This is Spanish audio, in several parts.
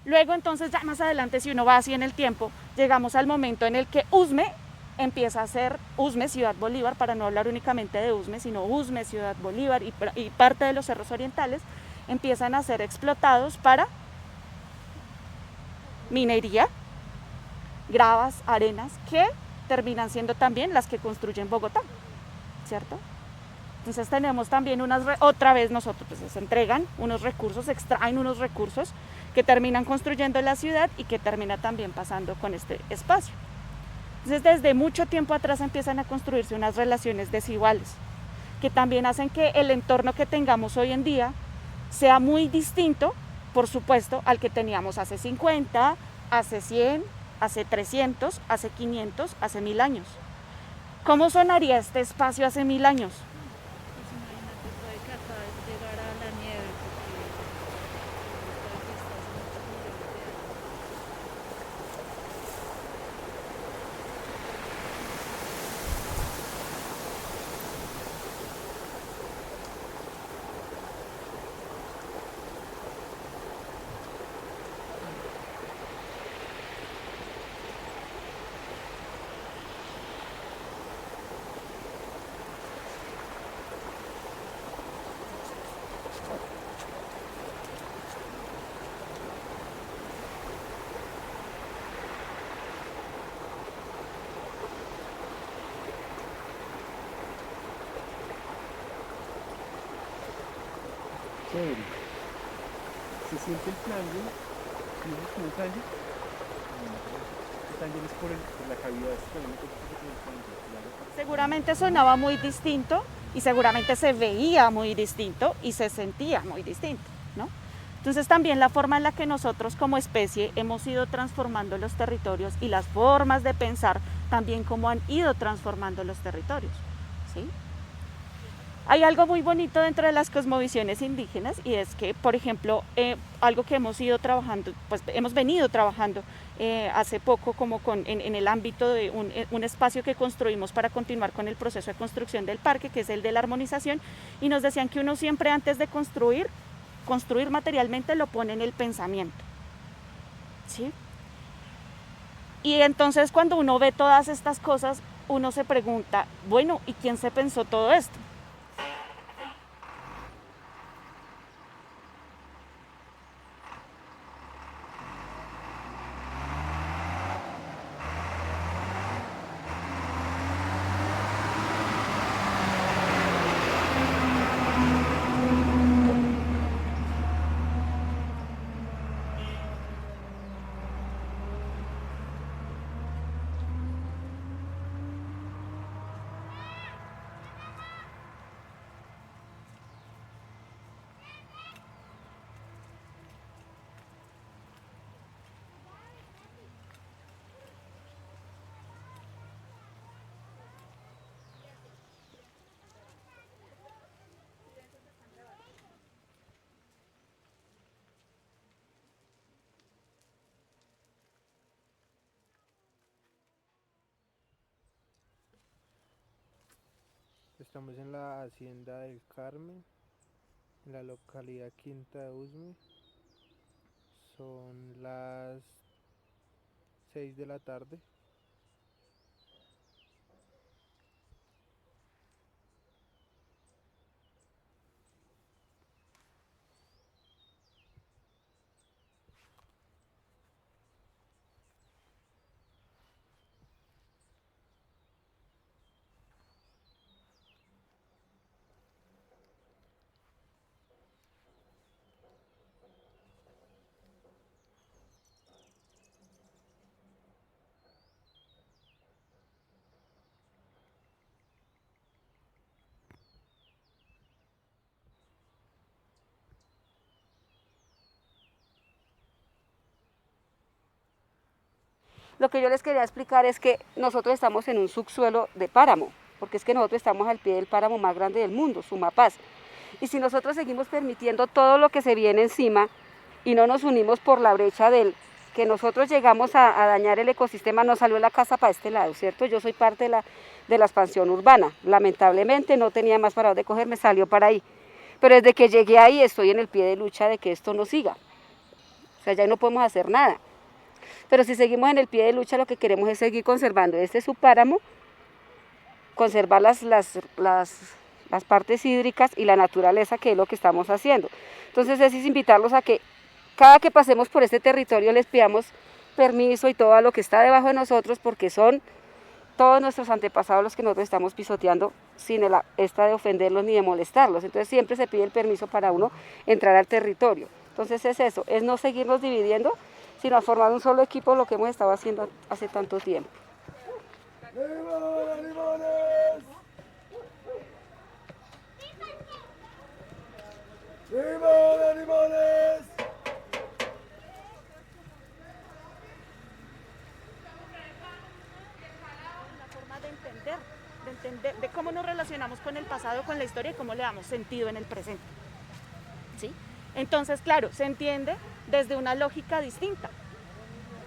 Luego entonces ya más adelante, si uno va así en el tiempo, llegamos al momento en el que Usme empieza a ser Usme Ciudad Bolívar, para no hablar únicamente de Usme, sino Usme Ciudad Bolívar y parte de los cerros orientales empiezan a ser explotados para minería, gravas, arenas, que terminan siendo también las que construyen Bogotá, ¿cierto? Entonces tenemos también otra vez nosotros, pues se entregan unos recursos, se extraen unos recursos que terminan construyendo la ciudad y que termina también pasando con este espacio. Entonces desde mucho tiempo atrás empiezan a construirse unas relaciones desiguales, que también hacen que el entorno que tengamos hoy en día sea muy distinto, por supuesto, al que teníamos hace 50, hace 100, hace 300, hace 500, hace 1000 años. ¿Cómo sonaría este espacio hace 1000 años? Pues imagínate, puede que acá llegara la nieve, porque puede que esté hace muchos millones de años. Chévere. Se siente el triángulo. ¿No es como un triángulo? El triángulo es por la cavidad. Es también un poquito como el triángulo, claro. Seguramente sonaba muy distinto y seguramente se veía muy distinto y se sentía muy distinto, ¿no? Entonces también la forma en la que nosotros como especie hemos ido transformando los territorios y las formas de pensar también cómo han ido transformando los territorios, ¿sí? Hay algo muy bonito dentro de las cosmovisiones indígenas y es que, por ejemplo, algo que hemos ido trabajando, pues hemos venido trabajando hace poco como en el ámbito de un espacio que construimos para continuar con el proceso de construcción del parque, que es el de la armonización, y nos decían que uno siempre antes de construir materialmente lo pone en el pensamiento, ¿sí? Y entonces cuando uno ve todas estas cosas, uno se pregunta, bueno, ¿y quién se pensó todo esto? Estamos en la Hacienda del Carmen, en la localidad Quinta de Usme. Son las 6 de la tarde. Lo que yo les quería explicar es que nosotros estamos en un subsuelo de páramo, porque es que nosotros estamos al pie del páramo más grande del mundo, Sumapaz. Y si nosotros seguimos permitiendo todo lo que se viene encima y no nos unimos por la brecha del que nosotros llegamos a dañar el ecosistema, nos salió la casa para este lado, ¿cierto? Yo soy parte de la expansión urbana. Lamentablemente no tenía más para dónde coger, me salió para ahí. Pero desde que llegué ahí estoy en el pie de lucha de que esto no siga. o sea, ya no podemos hacer nada. Pero si seguimos en el pie de lucha, lo que queremos es seguir conservando este subpáramo, conservar las partes hídricas y la naturaleza, que es lo que estamos haciendo. Entonces es invitarlos a que cada que pasemos por este territorio les pidamos permiso y todo lo que está debajo de nosotros, porque son todos nuestros antepasados los que nosotros estamos pisoteando sin esta de ofenderlos ni de molestarlos. Entonces siempre se pide el permiso para uno entrar al territorio. Entonces es eso, es no seguirnos dividiendo, sino a formar un solo equipo, lo que hemos estado haciendo hace tanto tiempo. ¡Viva Limones! ¡Viva Limones! De entender de cómo nos relacionamos con el pasado, con la historia y cómo le damos sentido en el presente. ¿Sí? Entonces, claro, se entiende desde una lógica distinta.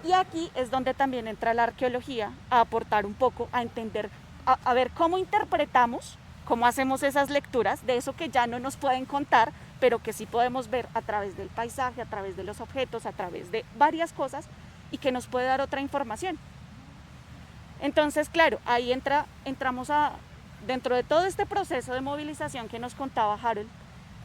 Y aquí es donde también entra la arqueología a aportar un poco, a entender, a ver cómo interpretamos, cómo hacemos esas lecturas de eso que ya no nos pueden contar, pero que sí podemos ver a través del paisaje, a través de los objetos, a través de varias cosas y que nos puede dar otra información. Entonces, claro, ahí entramos dentro de todo este proceso de movilización que nos contaba Harold,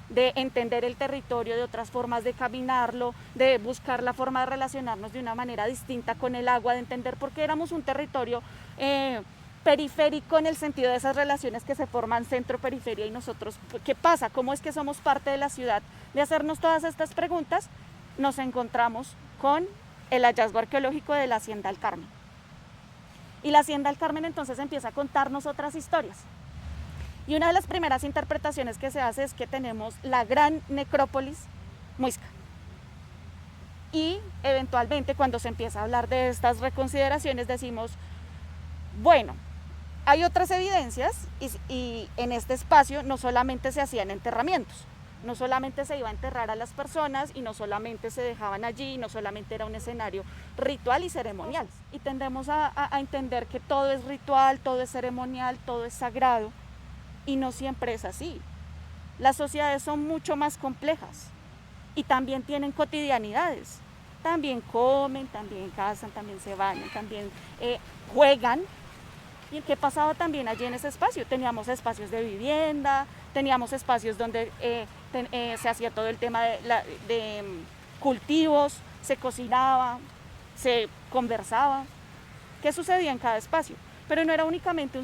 de entender el territorio, de otras formas de caminarlo, de buscar la forma de relacionarnos de una manera distinta con el agua, de entender por qué éramos un territorio periférico en el sentido de esas relaciones que se forman centro-periferia y nosotros, ¿qué pasa? ¿Cómo es que somos parte de la ciudad? De hacernos todas estas preguntas, nos encontramos con el hallazgo arqueológico de la Hacienda El Carmen. Y la Hacienda El Carmen entonces empieza a contarnos otras historias. Y una de las primeras interpretaciones que se hace es que tenemos la gran necrópolis muisca. Y eventualmente cuando se empieza a hablar de estas reconsideraciones decimos, bueno, hay otras evidencias y en este espacio no solamente se hacían enterramientos, no solamente se iba a enterrar a las personas y no solamente se dejaban allí, no solamente era un escenario ritual y ceremonial. Y tendemos a entender que todo es ritual, todo es ceremonial, todo es sagrado. Y no siempre es así. Las sociedades son mucho más complejas y también tienen cotidianidades. También comen, también cazan, también se bañan, también juegan. ¿Y qué pasaba también allí en ese espacio? Teníamos espacios de vivienda, teníamos espacios donde se hacía todo el tema de cultivos, se cocinaba, se conversaba. ¿Qué sucedía en cada espacio? Pero no era únicamente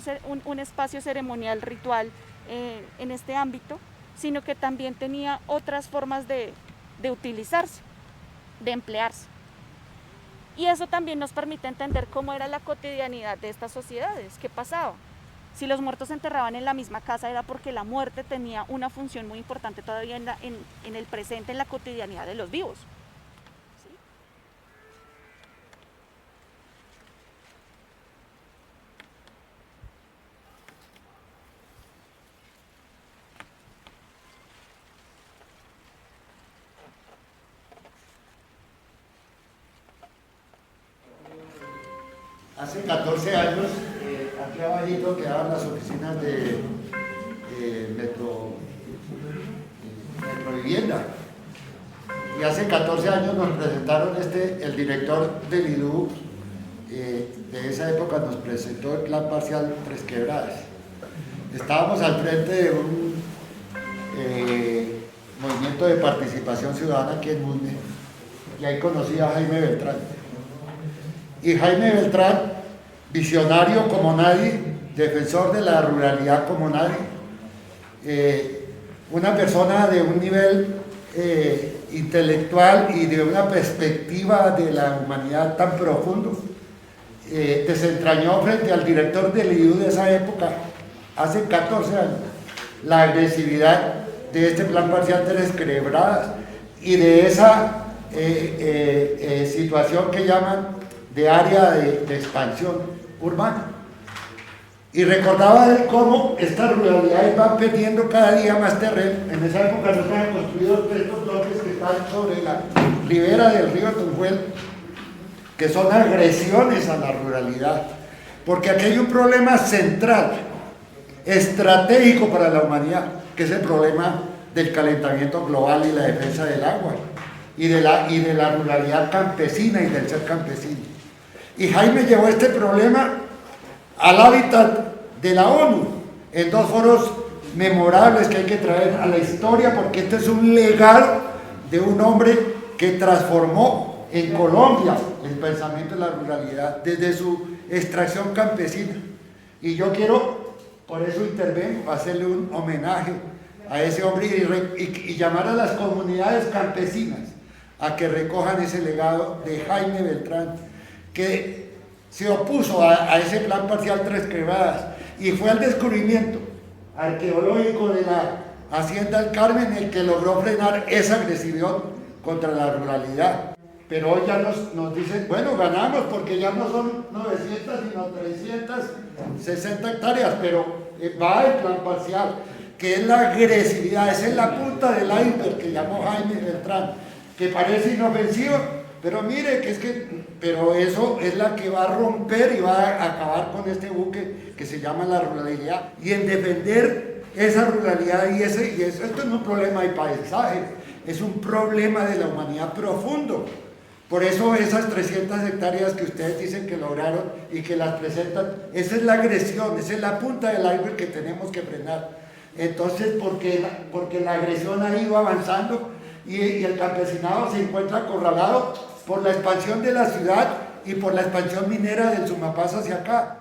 un espacio ceremonial, ritual en este ámbito, sino que también tenía otras formas de utilizarse, de emplearse. Y eso también nos permite entender cómo era la cotidianidad de estas sociedades, qué pasaba. Si los muertos se enterraban en la misma casa era porque la muerte tenía una función muy importante todavía en el presente, en la cotidianidad de los vivos. Hace 14 años, aquí abajito quedaban las oficinas de Metrovivienda. Y hace 14 años nos presentaron el director del IDU, de esa época nos presentó el plan parcial Tres Quebradas. Estábamos al frente de un movimiento de participación ciudadana aquí en Munde, y ahí conocí a Jaime Beltrán. Y Jaime Beltrán, visionario como nadie, defensor de la ruralidad como nadie, una persona de un nivel intelectual y de una perspectiva de la humanidad tan profundo, desentrañó frente al director del IDU de esa época, hace 14 años, la agresividad de este plan parcial Tres Quebradas y de esa situación que llaman de área de expansión urbana. Y recordaba de cómo estas ruralidades van perdiendo cada día más terreno. En esa época no estaban construidos estos bloques que están sobre la ribera del río Tunjuel, que son agresiones a la ruralidad, porque aquí hay un problema central, estratégico para la humanidad, que es el problema del calentamiento global y la defensa del agua. y de la ruralidad campesina y del ser campesino. Y Jaime llevó este problema al hábitat de la ONU, en 2 foros memorables que hay que traer a la historia, porque este es un legado de un hombre que transformó en Colombia el pensamiento de la ruralidad desde su extracción campesina. Y yo quiero, por eso intervengo, hacerle un homenaje a ese hombre y llamar a las comunidades campesinas a que recojan ese legado de Jaime Beltrán, que se opuso a ese plan parcial Tres Quebradas y fue al descubrimiento arqueológico de la Hacienda del Carmen el que logró frenar esa agresividad contra la ruralidad. Pero hoy ya nos dicen, bueno, ganamos porque ya no son 900 sino 360 hectáreas, pero va el plan parcial, que es la agresividad, esa es la punta del iceberg que llamó Jaime Beltrán, que parece inofensiva, pero mire pero eso es la que va a romper y va a acabar con este buque que se llama la ruralidad, y en defender esa ruralidad y eso, esto no es un problema de paisaje, es un problema de la humanidad profundo. Por eso esas 300 hectáreas que ustedes dicen que lograron y que las presentan, esa es la agresión, esa es la punta del iceberg que tenemos que frenar. Entonces, porque la agresión ha ido avanzando y el campesinado se encuentra acorralado por la expansión de la ciudad y por la expansión minera del Sumapaz hacia acá.